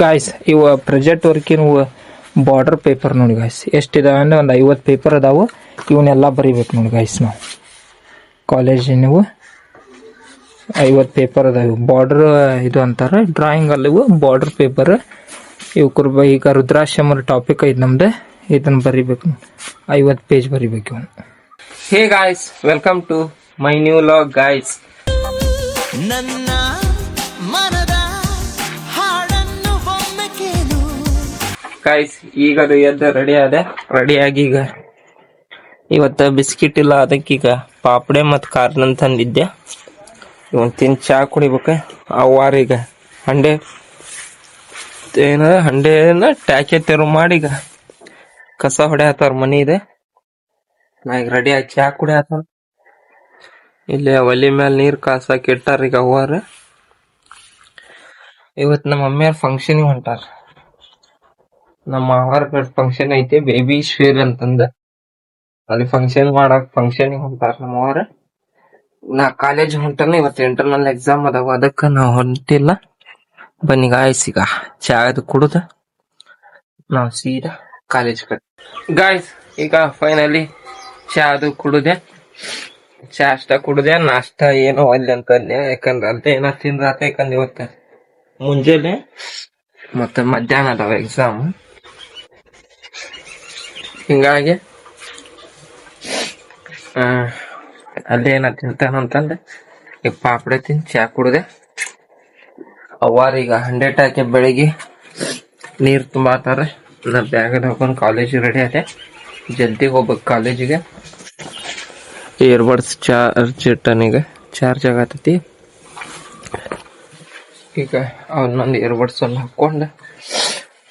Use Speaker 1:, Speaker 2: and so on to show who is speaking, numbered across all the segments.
Speaker 1: Guys ಇವ project ವರ್ಕಿನ border paper ನೋಡಿ guys ಎಷ್ಟಿದಾವೆ ಅಂದ್ರೆ ಒಂದು 50 ಪೇಪರ್ ಅದಾವು. ಇವನ್ನೆಲ್ಲ ಬರಿಬೇಕು ನೋಡಿ ಗಾಯ್ಸ್. ನಾವು ಕಾಲೇಜಿನವು 50 ಪೇಪರ್ ಅದಾವೆ. ಬಾರ್ಡರ್ ಇದು ಅಂತಾರೆ ಡ್ರಾಯಿಂಗ್ ಅಲ್ಲಿ ಬಾರ್ಡರ್ ಪೇಪರ್. ಇವ್ಕರ್ ಈಗ ರುದ್ರಾಶ್ರಮ ಟಾಪಿಕ್ ಐತೆ ನಮ್ದು. ಇದನ್ನ ಬರಿಬೇಕು 50 ಪೇಜ್ ಬರಿಬೇಕು ಇವನು. Hey guys, welcome to my new log guys. ನನ್ನ ಮನದ ಹಾಡನ್ನು ಒಮ್ಮೆ ಕೇಳು ಗಾಯ್ಸ್. ಈಗ ಅದು ಎದ್ದು ರೆಡಿಯಾಗಿ ಈಗ ಇವತ್ತು ಬಿಸ್ಕಿಟ್ ಇಲ್ಲ, ಅದಕ್ಕೀಗ ಪಾಪಡೆ ಮತ್ತು ಕಾರ್ನನ್ ತಂದಿದ್ದೆ. ಇವನ್ ತಿನ್ ಚಾ ಕುಡಿಬೇಕ. ಅವ್ವಾರೀಗ ಹಂಡೆನ ಟ್ಯಾಕೆ ತೆರು ಮಾಡಿ ಈಗ ಕಸ ಹೊಡೆಯತ್ತಾರ ಮನಿ ಇದೆ. ನಾ ಈಗ ರೆಡಿ ಆಗಿ ಚಾ ಕುಡಿಯತ್ತಾರ. ಇಲ್ಲಿ ಒಲಿ ಮೇಲೆ ನೀರ್ ಕಾಸಕ್ ಇಟ್ಟಾರ ಈಗ ಅವ್ವಾರ. ಇವತ್ ನಮ್ಮ ಮಮ್ಮಿಯವ್ರ ಫಂಕ್ಷನ್ ಹೊಂಟಾರ. ನಮ್ಮ ಮಾವಾರ ಫಂಕ್ಷನ್ ಐತಿ, ಬೇಬಿ ಶ್ವೇರ್ ಅಂತಂದ. ಅಲ್ಲಿ ಫಂಕ್ಷನ್ ಹೊಂಟಾರ ನಮ್ಮವ್ರ. ನಾ ಕಾಲೇಜ್ ಹೊಂಟಾನ. ಇವತ್ತು ಇಂಟರ್ನಲ್ ಎಕ್ಸಾಮ್ ಅದಾವ, ಅದಕ್ಕ ನಾ ಹೊಂಟಿಲ್ಲ. ಬನ್ನಿ ಗಾಯ್ಸ್, ಈಗ ಚಾ ಅದು ಕುಡುದ ನಾವ್ ಸೀದಾ ಕಾಲೇಜ್ ಕಡೆ. ಗಾಯ್ಸ್ ಈಗ ಫೈನಲಿ ಚಾ ಅದು ಕುಡುದೆ. ಚಾ ಅಷ್ಟ ಕುಡುದೆ, ನಾಷ್ಟ ಏನೋ ಅಲ್ಲಿ ಅಂತ ಅಲ್ಲೇ. ಯಾಕಂದ್ರೆ ಅಲ್ಲೇ ಏನೋ ತಿಂದ್ರ ಆತ. ಯಾಕಂದ್ರೆ ಇವತ್ತ ಮುಂಜಾನೆ ಮತ್ತೆ ಮಧ್ಯಾಹ್ನ ಅದಾವ ಎಕ್ಸಾಮ್. ಹಿಂಗಾಗಿ ಅಲ್ಲೇ ಏನ ತಿಂತಾನಂತಂದೆ ಈಗ ಪಾಪಡೆ ತಿನ್ ಚಾ ಕುಡ್ದೆ. ಅವ್ವಾರೀಗ 100 ಹಾಕಿ ಬೆಳಿಗ್ಗೆ ನೀರ್ ತುಂಬಾತಾರ. ನಾ ಬ್ಯಾಗ್ ಹಾಕೊಂಡ್ ಕಾಲೇಜಿಗೆ ರೆಡಿ ಆದೆ. ಜಲ್ದಿ ಹೋಗ್ಬೇಕು ಕಾಲೇಜಿಗೆ. ಇಯರ್ಬಡ್ಸ್ ಚಾರ್ಜ್ ಆಗತೈತಿ. ಈಗ ಅವನ್ನೊಂದು ಇಯರ್ಬಡ್ಸ್ ಅನ್ನು ಹಾಕೊಂಡ್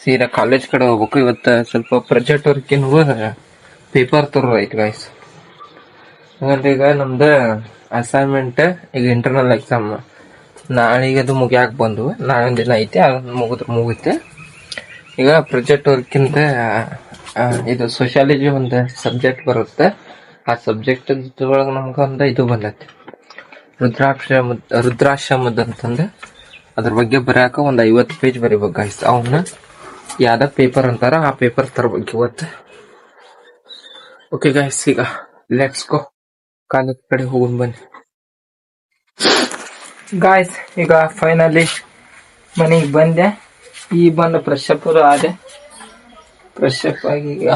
Speaker 1: ಸೀದಾ ಕಾಲೇಜ್ ಕಡೆ ಹೋಗ್ಬೇಕು. ಇವತ್ತು ಸ್ವಲ್ಪ ಪ್ರಾಜೆಕ್ಟ್ ವರ್ಕಿನ ಪೇಪರ್ ತರೋದೈತಿ ಗಾಯ್ಸ್. ಹಾಗಂದ್ರೆ ಈಗ ನಮ್ದು ಅಸೈನ್ಮೆಂಟ್, ಈಗ ಇಂಟರ್ನಲ್ ಎಕ್ಸಾಮ್ ನಾಳೆಗೆ ಅದು ಮುಗಿಯಾಕ ಬಂದು. ನಾಳೆ ಒಂದಿನ ಐತಿ, ಅದನ್ನ ಮುಗಿತೆ. ಈಗ ಪ್ರಾಜೆಕ್ಟ್ ವರ್ಕಿಂದ ಇದು ಸೋಶಿಯಾಲಜಿ ಒಂದು ಸಬ್ಜೆಕ್ಟ್ ಬರುತ್ತೆ. ಆ ಸಬ್ಜೆಕ್ಟ್ ಒಳಗೆ ನಮ್ಗೊಂದು ಇದು ಬಂದೈತಿ, ರುದ್ರಾಶ್ರಮದ ಅಂತಂದು. ಅದ್ರ ಬಗ್ಗೆ ಬರೆಯಾಕ ಒಂದು 50 ಪೇಜ್ ಬರಿಬೇಕು ಗಾಯ್ಸ್. ಅವನ್ನ ಯಾವ್ದ ಪೇಪರ್ ಅಂತಾರ ಆ ಪೇಪರ್ ತರಬೇಕು ಇವತ್ತು. ಓಕೆ ಗಾಯ್ಸ್, ಈಗ ಲೆಟ್ಸ್ ಗೋ ಕಾಲೇಜ್ ಕಡೆ ಹೋಗೋಣ ಬನ್ನಿ ಗಾಯ್ಸ್. ಈಗ ಫೈನಲಿ ಮನೆಗೆ ಬಂದೆ. ಈ ಬಂದ ಫ್ರೆಶ್ ಅಪ್ ಆದೆ. ಫ್ರೆಶ್ ಅಪ್ ಆಗಿ ಈಗ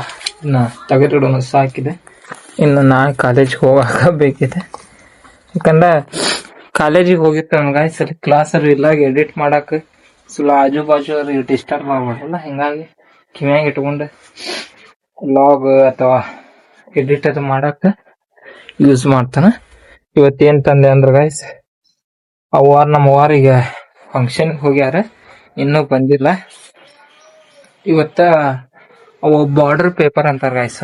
Speaker 1: ತಗರಿಡೋಣ ಸಾಕಿದೆ. ಇನ್ನು ನಾಳೆ ಕಾಲೇಜ್ಗೆ ಹೋಗಾಕ ಬೇಕಿದೆ. ಯಾಕಂದ್ರೆ ಕಾಲೇಜಿಗೆ ಹೋಗಿರ್ತಾನ ಗಾಯ್ಸ್, ಅಲ್ಲಿ ಕ್ಲಾಸಲ್ಲಿ ಇಲ್ಲ ಎಡಿಟ್ ಮಾಡಕ್ ಸುಳ್ಳು ಆಜು ಬಾಜು ಅವ್ರಿಗೆ ಡಿಸ್ಟರ್ಬ್ ಆಗ್ಬಾರ್ದಲ್ಲ. ಹಿಂಗಾಗಿ ಕಿವ್ಯಾಗ ಇಟ್ಕೊಂಡು ಲಾಗ್ ಅಥವಾ ಎಡಿಟ್ ಅದು ಮಾಡಕ್ ಯೂಸ್ ಮಾಡ್ತಾನ. ಇವತ್ತೇನ್ ತಂದೆ ಅಂದ್ರೆ ಗಾಯ್ಸ್, ನಮ್ಮ ಅವ್ವಾರೀಗ ಫಂಕ್ಷನ್ ಹೋಗ್ಯಾರ, ಇನ್ನೂ ಬಂದಿಲ್ಲ. ಇವತ್ತ ಅವು ಬಾರ್ಡರ್ ಪೇಪರ್ ಅಂತಾರ ಗಾಯ್ಸ್.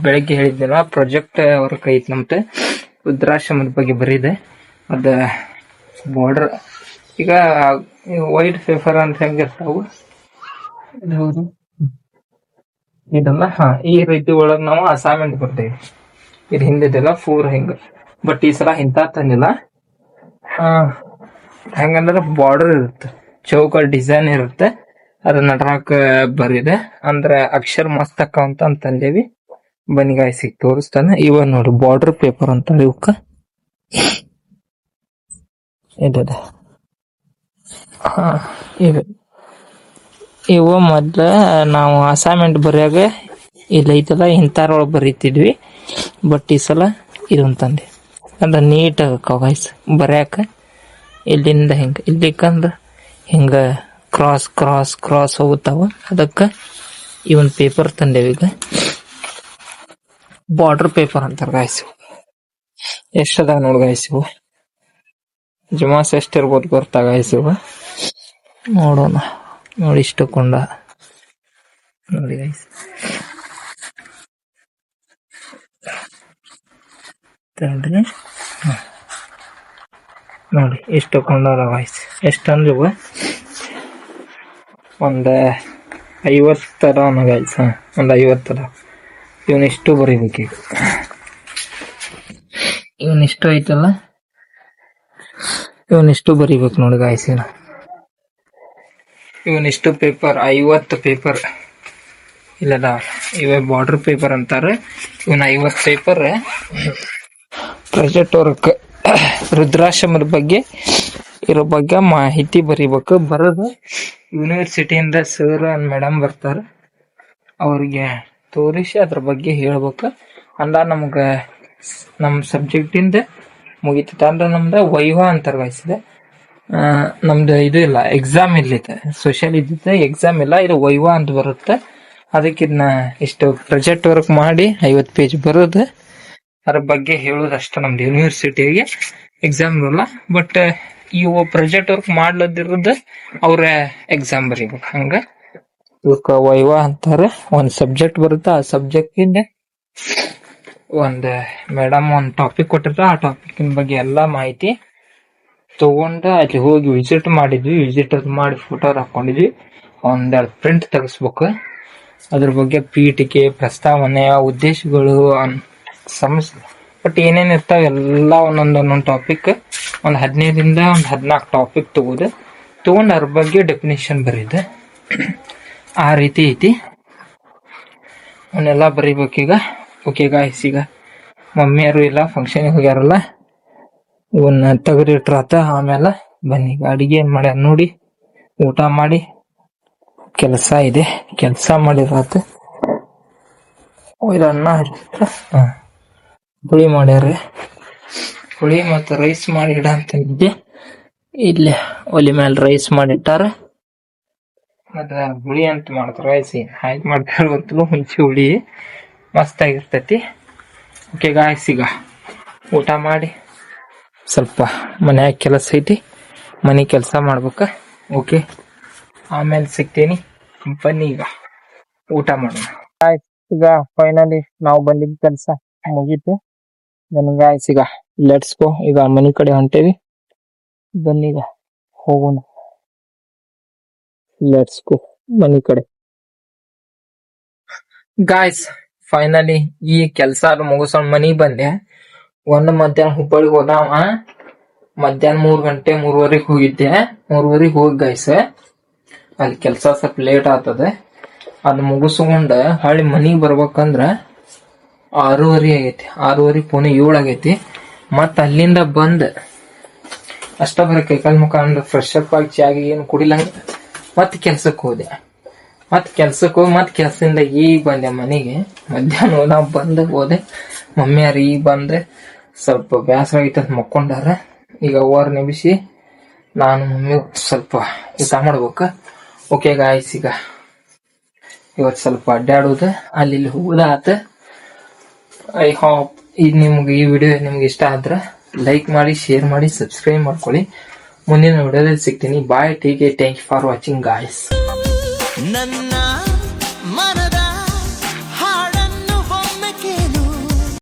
Speaker 1: ಬೆಳಗ್ಗೆ ಹೇಳಿದ್ನಲ್ಲ, ಪ್ರಾಜೆಕ್ಟ್ ವರ್ಕ್ ಐತಿ ನಮ್ದು ರುದ್ರಾಶ್ರಮದ ಬಗ್ಗೆ ಬರೀದೆ. ಅದ ಬಾರ್ಡರ್ ಈಗ ವೈಟ್ ಪೇಪರ್ ಅಂತ ಹೆಂಗಿರ್ತಾವು ಹೌದು ಇದನ್ನ ಈ ರೀತಿ ಒಳಗ್ ನಾವು ಅಸೈನ್ಮೆಂಟ್ ಬರ್ತೇವೆ. ಇದು ಹಿಂದಿದೆಲ್ಲ ಪೂರ್ ಹಿಂಗ. ಬಟ್ ಈ ಸಲ ಇಂತ ತಂದಿಲ್ಲ. ಹೆಂಗಂದ್ರೆ ಬಾರ್ಡರ್ ಇರುತ್ತೆ, ಚೌಕ ಡಿಸೈನ್ ಇರುತ್ತೆ. ಅದನ್ನ ನಟರಾಕ ಬರಿದೆ ಅಂದ್ರೆ ಅಕ್ಷರ ಮಸ್ತ್ ಅಕ್ಕ ಅಂತಂದೇವಿ. ಬನ್ನಿ ಗಾಯ್ಸ್ ಈಗ ತೋರಿಸ್ತಾನೆ. ಇವ ನೋಡಿ ಬಾರ್ಡರ್ ಪೇಪರ್ ಅಂತ ಇವಕ್ಕ ಇದೆ. ಇವ ಮೊದ್ಲ ನಾವು ಅಸೈನ್ಮೆಂಟ್ ಬರೆಯಾಗ ಇಲ್ಲ ಐತಲ್ಲ ಇಂಥರೊಳಗೆ ಬರೀತಿದ್ವಿ. ಬಟ್ ಈ ಸಲ ಇದೊಂದು ತಂದೆ ಅಂದ್ರೆ ನೀಟ್ ಆಗಕ್ಕ ಗಾಯ್ಸ್ ಬರ್ಯಾಕ. ಇಲ್ಲಿಂದ ಇಲ್ಲಿಕಂದ್ರೆ ಹಿಂಗ ಕ್ರಾಸ್ ಕ್ರಾಸ್ ಕ್ರಾಸ್ ಹೋಗುತ್ತಾವ. ಅದಕ್ಕೆ ಈ ಒಂದು ಪೇಪರ್ ತಂದೇವಿ. ಈಗ ಬಾರ್ಡರ್ ಪೇಪರ್ ಅಂತಾರ ಗಾಯ್ಸ್. ಎಷ್ಟದ ನೋಡಿ ಗಾಯ್ಸ್, ಇವು ಜಮಾಸ್ ಎಷ್ಟಿರ್ಬೋದು ಗೊತ್ತಾ ಗಾಯ್ಸ್. ಇವು ನೋಡೋಣ. ನೋಡಿ ಇಷ್ಟು ಕೊಂಡ ನೋಡಿ ಗಾಯ್ಸ್. ನೋಡಿ ಇಷ್ಟು ಕೊಂಡಲ್ಲ ಗಾಯ್ಸ್. ಎಷ್ಟಂದ್ರೆ ಒಂದು 50 ತರ ಗಾಯ್ಸ್. ಒಂದು 50 ತರ. ಇವನಿಷ್ಟು ಬರೀಬೇಕು. ಇವನಿಷ್ಟು ಐತಲ್ಲ, ಇವನಿಷ್ಟು ಬರೀಬೇಕು ನೋಡಿ ಗಾಯ್ಸ್. ಇವನಿಷ್ಟು ಪೇಪರ್ 50 ಪೇಪರ್ ಇಲ್ಲದ ಇವ ಬಾರ್ಡರ್ ಪೇಪರ್ ಅಂತಾರೆ. ಇವನ್ 50 ಪೇಪರ್ ಪ್ರಾಜೆಕ್ಟ್ ವರ್ಕ್ ರುದ್ರಾಶ್ರಮದ ಬಗ್ಗೆ ಇರೋ ಬಗ್ಗೆ ಮಾಹಿತಿ ಬರೀಬೇಕು. ಬರೋದು ಯೂನಿವರ್ಸಿಟಿಯಿಂದ ಸರ್ ಅಂಡ್ ಮೇಡಮ್ ಬರ್ತಾರೆ, ಅವ್ರಿಗೆ ತೋರಿಸಿ ಅದ್ರ ಬಗ್ಗೆ ಹೇಳ್ಬೇಕು. ಅಂದ ನಮ್ಗೆ ನಮ್ಮ ಸಬ್ಜೆಕ್ಟಿಂದ ಮುಗಿತೈತೆ. ಅಂದ್ರೆ ನಮ್ದು ವೈವಾ ಅಂತಾರೆ ವಯಸ್ಸಿದೆ. ನಮ್ದು ಇದು ಇಲ್ಲ, ಎಕ್ಸಾಮ್ ಇಲ್ಲಿದೆ. ಸೋಷಿಯಲ್ ಇದ್ದಿದ್ದೆ ಎಕ್ಸಾಮ್ ಇಲ್ಲ, ಇದು ವೈವಾ ಅಂತ ಬರುತ್ತೆ. ಅದಕ್ಕೆ ಇದನ್ನ ಇಷ್ಟು ಪ್ರಾಜೆಕ್ಟ್ ವರ್ಕ್ ಮಾಡಿ 50 ಪೇಜ್ ಬರೋದು, ಅದ್ರ ಬಗ್ಗೆ ಹೇಳೋದಷ್ಟ. ನಮ್ದು ಯೂನಿವರ್ಸಿಟಿಗೆ ಎಕ್ಸಾಮ್ ಇರಲ್ಲ, ಬಟ್ ಇವು ಪ್ರಾಜೆಕ್ಟ್ ವರ್ಕ್ ಮಾಡ್ಲದಿರೋದು ಅವ್ರ ಎಕ್ಸಾಮ್ ಬರೀಬೇಕು. ಹಂಗ ಇವಕ್ಕ ವೈವಾ ಅಂತಾರೆ. ಒಂದ್ ಸಬ್ಜೆಕ್ಟ್ ಬರುತ್ತೆ, ಆ ಸಬ್ಜೆಕ್ಟ್ ಇಂದ ಒಂದ್ ಮೇಡಮ್ ಒಂದ್ ಟಾಪಿಕ್ ಕೊಟ್ಟಿರ್ತಾರೆ, ಆ ಟಾಪಿಕ್ ಬಗ್ಗೆ ಎಲ್ಲಾ ಮಾಹಿತಿ ತಗೊಂಡು ಅಲ್ಲಿ ಹೋಗಿ ವಿಸಿಟ್ ಮಾಡಿದ್ವಿ. ವಿಸಿಟ್ ಮಾಡಿ ಫೋಟೋ ಹಾಕೊಂಡಿದ್ವಿ. ಒಂದೆರಡು ಪ್ರಿಂಟ್ ತೆಗಿಸ್ಬೇಕು. ಅದ್ರ ಬಗ್ಗೆ ಪೀಠಿಕೆ, ಪ್ರಸ್ತಾವನೆ, ಉದ್ದೇಶಗಳು, ಸಮಸ್ಯೆ ಬಟ್ ಏನೇನ್ ಇರ್ತಾವ ಎಲ್ಲ ಒಂದೊಂದೊಂದೊಂದು ಟಾಪಿಕ್ ಒಂದ್ 15ರಿಂದ 14 ಟಾಪಿಕ್ ತಗೊಂಡ್ ಅದ್ರ ಬಗ್ಗೆ ಡೆಫಿನೇಷನ್ ಬರೀದೆ. ಆ ರೀತಿ ಐತಿ, ಅವನ್ನೆಲ್ಲ ಬರೀಬೇಕೀಗ. ಓಕೆ ಗಾಯ್ಸ್, ಈಗ ಮಮ್ಮಿಯರು ಇಲ್ಲ, ಫಂಕ್ಷನ್ ಹೋಗ್ಯಾರಲ್ಲ, ಇವನ್ನ ತೆಗೆದಿಟ್ರಾತ. ಆಮೇಲೆ ಬನ್ನಿ ಅಡಿಗೆ ಏನ್ ಮಾಡ್ಯಾರ ನೋಡಿ, ಊಟ ಮಾಡಿ ಕೆಲಸ ಇದೆ, ಕೆಲಸ ಮಾಡಿರಾತ. ಅನ್ನ ಹುಳಿ ಮಾಡ್ಯಾರ, ಹುಳಿ ಮತ್ತು ರೈಸ್ ಮಾಡಿ ಇಡ ಅಂತ ಇದ್ದೆ. ಇಲ್ಲೇ ಒಲಿ ಮೇಲೆ ರೈಸ್ ಮಾಡಿಟ್ಟಾರ. ಮತ್ತ ಹುಳಿ ಅಂತ ಮಾಡ್ತಾರ, ರೈಸ್ ಹಾಕಿ ಮಾಡ್ತಾರ ಗೊತ್ತಿಲ್ಲ, ಹುಂಚಿ ಹುಳಿ ಮಸ್ತ್ ಆಗಿರ್ತೈತಿ. ಓಕೆ ಗಾಯ್ಸ್, ಈಗ ಊಟ ಮಾಡಿ ಸ್ವಲ್ಪ ಮನ್ಯಾಗ ಕೆಲಸ ಐತಿ, ಮನೆ ಕೆಲಸ ಮಾಡ್ಬೇಕ. ಓಕೆ, ಆಮೇಲೆ ಸಿಗ್ತೀನಿ, ಬನ್ನಿ ಈಗ ಊಟ ಮಾಡೋಣ. ಈಗ ಫೈನಲಿ ನಾವು ಬಂದಿದ್ದ ಕೆಲಸ ಮುಗೀತು. ಗಾಯ್ಸ್, ಈಗ ಲೆಟ್ಸ್ ಗೋ. ಈಗ ಮನೆ ಕಡೆ ಹೊಂಟೇವಿ, ಬನ್ನಿ ಈಗ ಹೋಗೋಣ. ಲೆಟ್ಸ್ ಗೋ ಮನೆ ಕಡೆ. ಗಾಯ್ಸ್, ಫೈನಲಿ ಈ ಕೆಲಸ ಮುಗಿಸ್ಕೊಂಡ್ ಮನಿಗ್ ಬಂದೆ. ಒಂದು ಮಧ್ಯಾಹ್ನ ಹುಬ್ಬಳ್ಳಿಗೆ ಹೋದಾವ. ಮಧ್ಯಾಹ್ನ 3 ಗಂಟೆ 3:30 ಹೋಗಿದ್ದೆ. 3:30 ಹೋಗಿ ಗಾಯ್ಸ್, ಅಲ್ಲಿ ಕೆಲಸ ಸ್ವಲ್ಪ ಲೇಟ್ ಆಗ್ತದೆ. ಅದ್ ಮುಗಿಸ್ಕೊಂಡ ಹೊಳ್ಳಿ ಮನಿಗ್ ಬರ್ಬೇಕಂದ್ರ 6:30 ಆಗೈತಿ. 6:30 ಪೋನೆ 7 ಆಗೈತಿ. ಮತ್ ಅಲ್ಲಿಂದ ಬಂದ್ ಅಷ್ಟ ಬರ ಕೈಕಾಲ್ ಮುಖ ಅಂದ್ ಫ್ರೆಶ್ ಅಪ್ ಆಗಿ ಚಾಗಿ ಏನು ಕುಡಿಲಂಗ ಮತ್ ಕೆಲ್ಸಕ್ ಹೋದೆ. ಮತ್ ಕೆಲ್ಸಕ್ ಹೋಗಿ ಮತ್ ಕೆಲ್ಸದಿಂದ ಈಗ ಬಂದೆ ಮನೆಗೆ. ಮಧ್ಯಾಹ್ನ ನಾವು ಬಂದ್ ಹೋದೆ. ಮಮ್ಮಿಯಾರ ಈಗ ಬಂದೆ, ಸ್ವಲ್ಪ ಬೇಸರ ಆಗೈತೆ ಅಂತ ಮಕ್ಕೊಂಡಾರ. ಈಗ ಓವರ್ ನೆಬಿಸಿ ನಾನು ಮಮ್ಮಿ ಸ್ವಲ್ಪ ಊಟ ಮಾಡ್ಬೇಕ. ಓಕೆ ಗಾಯ್ಸ್, ಈಗ ಇವತ್ತು ಸ್ವಲ್ಪ ಅಡ್ಡಾಡೋದು ಅಲ್ಲಿ ಇಲ್ಲಿ ಹೋಗೋದಾತ. ಐ ಹೋಪ್ ಈ ವಿಡಿಯೋ ನಿಮ್ಗೆ ಇಷ್ಟ ಆದ್ರೆ ಲೈಕ್ ಮಾಡಿ, ಶೇರ್ ಮಾಡಿ, ಸಬ್ಸ್ಕ್ರೈಬ್ ಮಾಡ್ಕೊಳ್ಳಿ. ಮುಂದಿನ ವಿಡಿಯೋದಲ್ಲಿ ಸಿಗ್ತೀನಿ. Bye, take care, thank you for watching guys. ನನ್ನ ಮನದ